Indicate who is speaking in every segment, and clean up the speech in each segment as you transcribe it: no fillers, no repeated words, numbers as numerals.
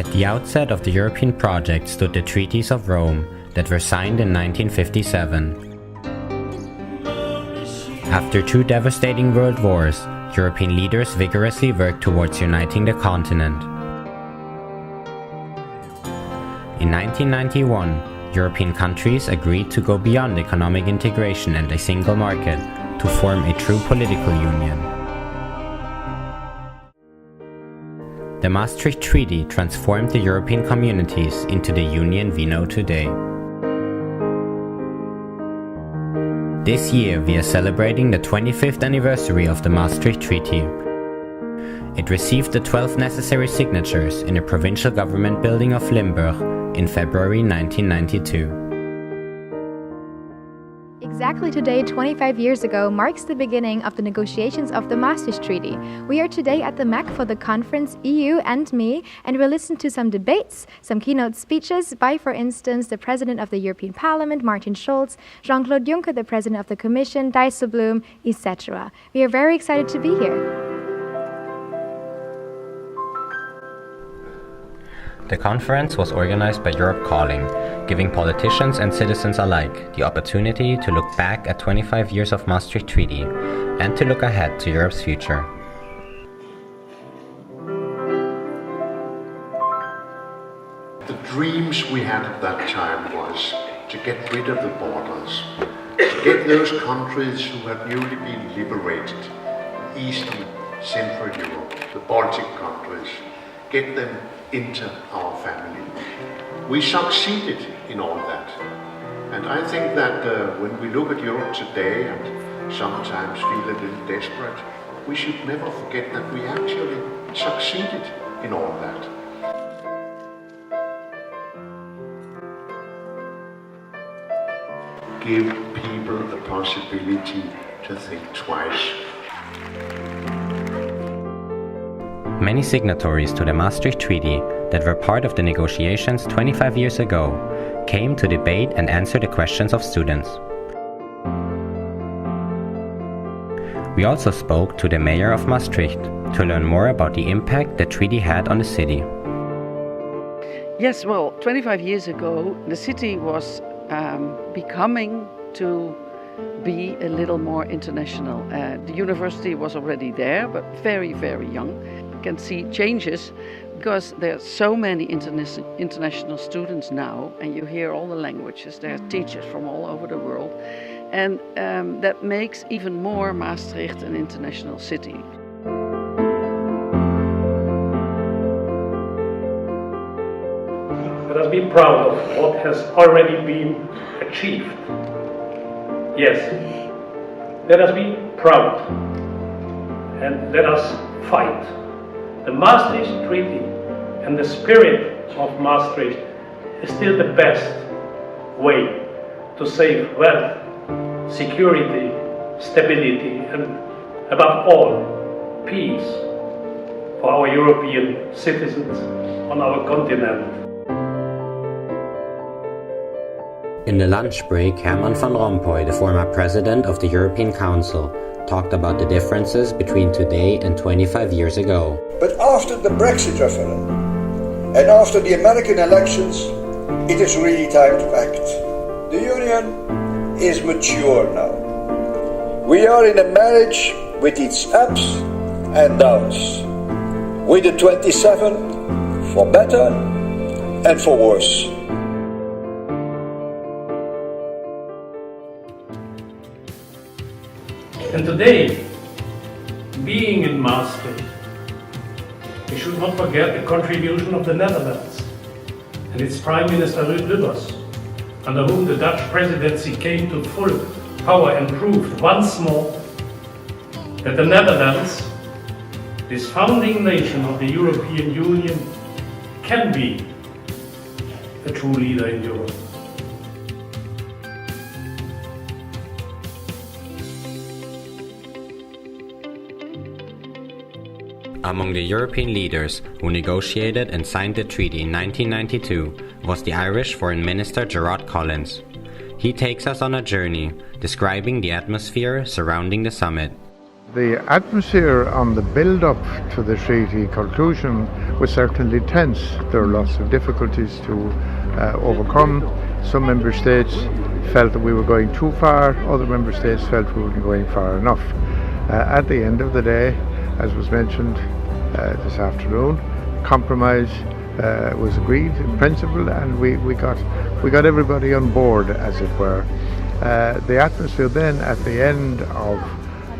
Speaker 1: At the outset of the European project stood the Treaties of Rome that were signed in 1957. After two devastating world wars, European leaders vigorously worked towards uniting the continent. In 1991, European countries agreed to go beyond economic integration and a single market to form a true political union. The Maastricht Treaty transformed the European communities into the union we know today. This year we are celebrating the 25th anniversary of the Maastricht Treaty. It received the 12 necessary signatures in the provincial government building of Limburg in February 1992.
Speaker 2: Exactly today, 25 years ago, marks the beginning of the negotiations of the Maastricht Treaty. We are today at the MAC for the conference EU and Me, and we'll listen to some debates, some keynote speeches by, for instance, the President of the European Parliament, Martin Schulz, Jean-Claude Juncker, the President of the Commission, Dijsselbloem, etc. We are very excited to be here.
Speaker 1: The conference was organized by Europe Calling, giving politicians and citizens alike the opportunity to look back at 25 years of Maastricht Treaty and to look ahead to Europe's future.
Speaker 3: The dreams we had at that time was to get rid of the borders, to get those countries who had newly been liberated, Eastern, Central Europe, the Baltic countries, get them into our family. We succeeded in all that. And I think that when we look at Europe today and sometimes feel a little desperate, we should never forget that we actually succeeded in all that. Give people the possibility to think twice.
Speaker 1: Many signatories to the Maastricht Treaty that were part of the negotiations 25 years ago came to debate and answer the questions of students. We also spoke to the mayor of Maastricht to learn more about the impact the treaty had on the city.
Speaker 4: Yes, well, 25 years ago, the city was becoming to be a little more international. The university was already there, but very, very young. Can see changes because there are so many international students now, and you hear all the languages. There are teachers from all over the world, and that makes even more Maastricht an international city.
Speaker 5: Let us be proud of what has already been achieved. Yes, let us be proud and let us fight. The Maastricht Treaty and the spirit of Maastricht is still the best way to save wealth, security, stability, and above all, peace for our European citizens on our continent.
Speaker 1: In the lunch break, Herman van Rompuy, the former president of the European Council, talked about the differences between today and 25 years ago.
Speaker 6: But after the Brexit referendum and after the American elections, it is really time to act. The Union is mature now. We are in a marriage with its ups and downs, with the 27 for better and for worse.
Speaker 5: And today, being in Maastricht, we should not forget the contribution of the Netherlands and its Prime Minister Ruud Lubbers, under whom the Dutch presidency came to full power and proved once more that the Netherlands, this founding nation of the European Union, can be a true leader in Europe.
Speaker 1: Among the European leaders who negotiated and signed the treaty in 1992 was the Irish Foreign Minister Gerard Collins. He takes us on a journey describing the atmosphere surrounding the summit.
Speaker 7: The atmosphere on the build-up to the treaty conclusion was certainly tense. There were lots of difficulties to overcome. Some member states felt that we were going too far, other member states felt we weren't going far enough. At the end of the day, as was mentioned this afternoon, compromise was agreed in principle, and we got everybody on board, as it were. The atmosphere then at the end of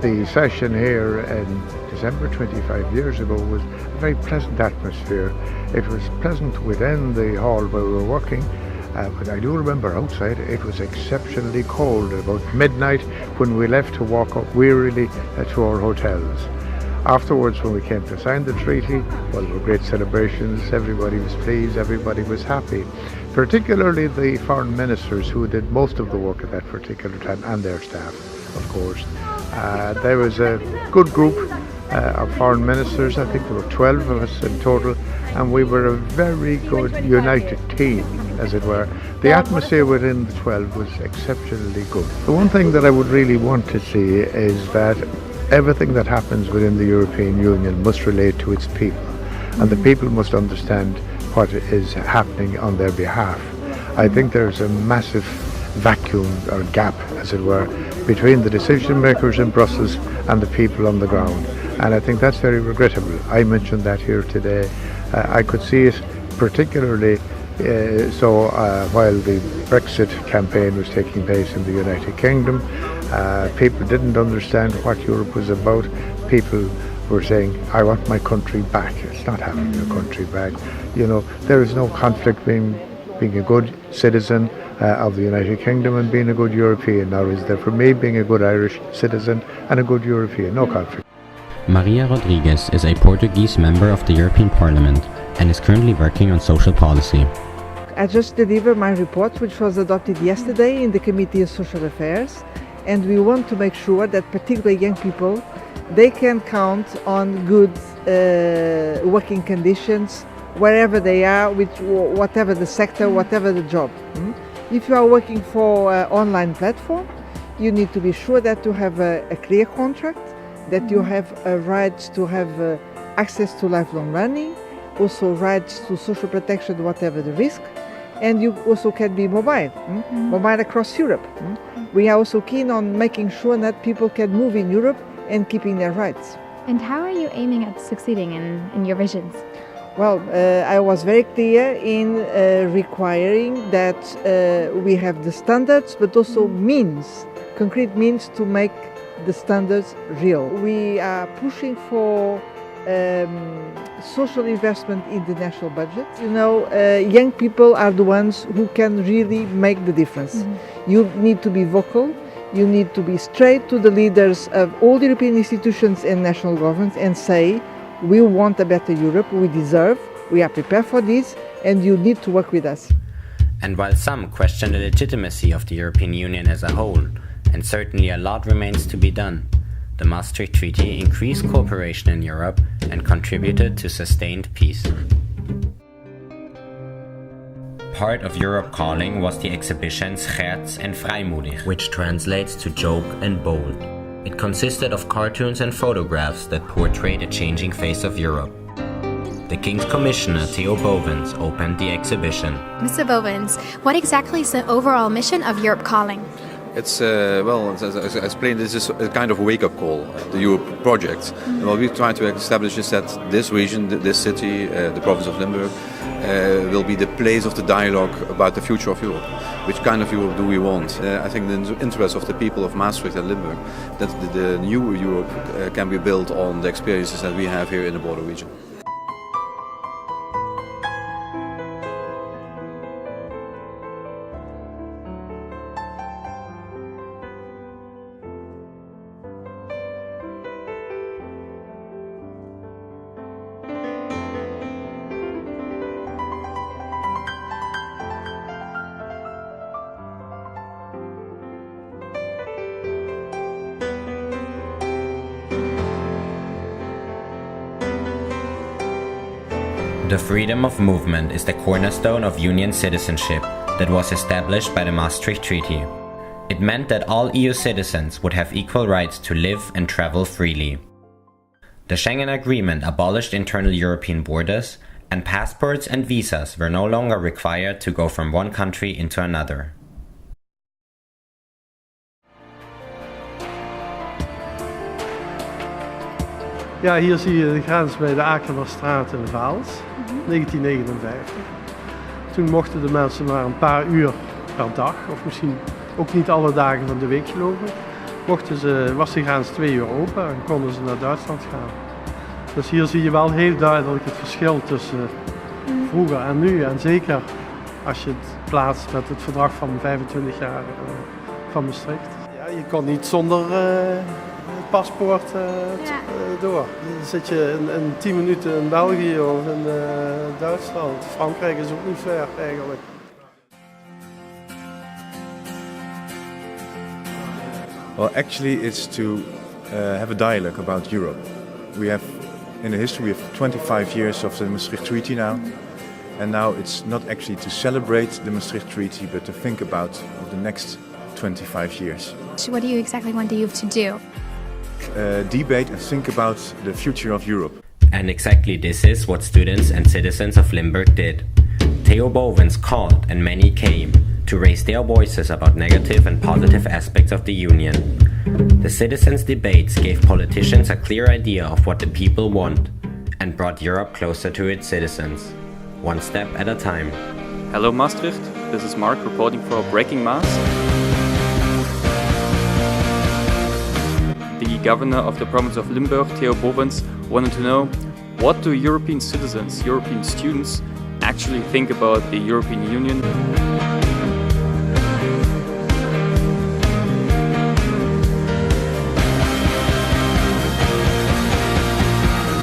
Speaker 7: the session here in December 25 years ago was a very pleasant atmosphere. It was pleasant within the hall where we were working, but I do remember outside it was exceptionally cold about midnight when we left to walk up wearily to our hotels. Afterwards, when we came to sign the treaty, well, there were great celebrations, everybody was pleased, everybody was happy, particularly the foreign ministers who did most of the work at that particular time, and their staff, of course. There was a good group of foreign ministers. I think there were 12 of us in total, and we were a very good united team, as it were. The atmosphere within the 12 was exceptionally good. The one thing that I would really want to see is that everything that happens within the European Union must relate to its people, and the people must understand what is happening on their behalf. I think there's a massive vacuum or gap, as it were, between the decision makers in Brussels and the people on the ground, and I think that's very regrettable. I mentioned that here today. I could see it particularly while the Brexit campaign was taking place in the United Kingdom. People didn't understand what Europe was about. People were saying, I want my country back. It's not having your country back. You know, there is no conflict being a good citizen of the United Kingdom and being a good European. Now is there for me being a good Irish citizen and a good European? No conflict.
Speaker 1: Maria Rodrigues is a Portuguese member of the European Parliament and is currently working on social policy.
Speaker 8: I just delivered my report, which was adopted yesterday in the Committee of Social Affairs, and we want to make sure that particularly young people, they can count on good working conditions wherever they are, with whatever the sector, whatever the job. If you are working for an online platform, you need to be sure that you have a clear contract, that you have a right to have access to lifelong learning, also rights to social protection, whatever the risk, and you also can be mobile, mobile across Europe. We are also keen on making sure that people can move in Europe and keeping their rights.
Speaker 2: And how are you aiming at succeeding in your visions?
Speaker 8: Well, I was very clear in requiring that we have the standards, but also means, concrete means to make the standards real. We are pushing for social investment in the national budget. You know, young people are the ones who can really make the difference. You need to be vocal. You need to be straight to the leaders of all the European institutions and national governments and say, we want a better Europe, we deserve, we are prepared for this, and you need to work with us.
Speaker 1: And while some question the legitimacy of the European Union as a whole, and certainly a lot remains to be done, the Maastricht Treaty increased cooperation in Europe and contributed to sustained peace. Part of Europe Calling was the exhibition Scherz and Freimutig, which translates to joke and bold. It consisted of cartoons and photographs that portrayed the changing face of Europe. The King's Commissioner, Theo Bovens, opened the exhibition.
Speaker 9: Mr. Bovens, what exactly is the overall mission of Europe Calling?
Speaker 10: It's, well, as I explained, this is a kind of wake-up call, the Europe project. And what we try to establish is that this region, this city, the province of Limburg, will be the place of the dialogue about the future of Europe. Which kind of Europe do we want? I think the interest of the people of Maastricht and Limburg, that the new Europe can be built on the experiences that we have here in the border region.
Speaker 1: The freedom of movement is the cornerstone of Union citizenship that was established by the Maastricht Treaty. It meant that all EU citizens would have equal rights to live and travel freely. The Schengen Agreement abolished internal European borders, and passports and visas were no longer required to go from one country into another.
Speaker 11: Ja, hier zie je de grens bij de Akelerstraat in Vaals, 1959. Toen mochten de mensen maar een paar uur per dag, of misschien ook niet alle dagen van de week geloof ik, was de grens 2 uur open en konden ze naar Duitsland gaan. Dus hier zie je wel heel duidelijk het verschil tussen vroeger en nu. En zeker als je het plaatst met het verdrag van 25 jaar van Maastricht. Ja, je kon niet zonder paspoort door. Dan zit je in 10 minuten in België of in Duitsland. Frankrijk is ook niet ver eigenlijk.
Speaker 12: Well, actually it's to have a dialogue about Europe. We have, in the history of 25 years of the Maastricht Treaty now, and now it's not actually to celebrate the Maastricht Treaty, but to think about the next 25 years.
Speaker 9: So what do you exactly want the youth to do?
Speaker 12: Debate and think about the future of Europe.
Speaker 1: And exactly this is what students and citizens of Limburg did. Theo Bovens called and many came to raise their voices about negative and positive aspects of the Union. The citizens' debates gave politicians a clear idea of what the people want and brought Europe closer to its citizens, one step at a time.
Speaker 13: Hello Maastricht, this is Mark reporting for Breaking Maas. The governor of the province of Limburg, Theo Bovens, wanted to know, what do European citizens, European students, actually think about the European Union?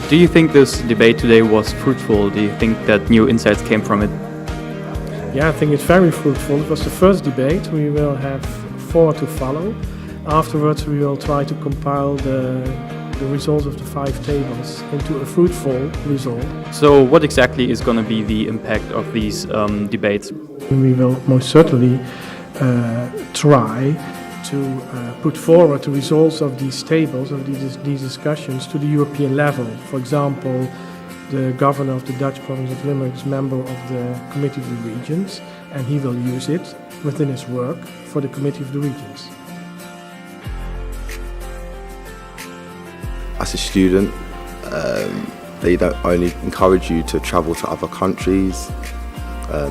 Speaker 13: Do you think this debate today was fruitful? Do you think that new insights came from it?
Speaker 14: Yeah, I think it's very fruitful. It was the first debate. We will have 4 to follow. Afterwards, we will try to compile the results of the 5 tables into a fruitful result.
Speaker 13: So what exactly is going to be the impact of these debates?
Speaker 14: We will most certainly try to put forward the results of these tables, of these discussions, to the European level. For example, the governor of the Dutch province of Limburg is member of the Committee of the Regions, and he will use it within his work for the Committee of the Regions.
Speaker 15: As a student, they don't only encourage you to travel to other countries,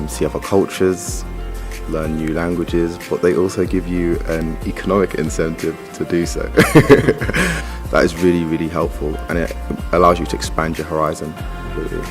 Speaker 15: see other cultures, learn new languages, but they also give you an economic incentive to do so. That is really, really helpful, and it allows you to expand your horizon. Really.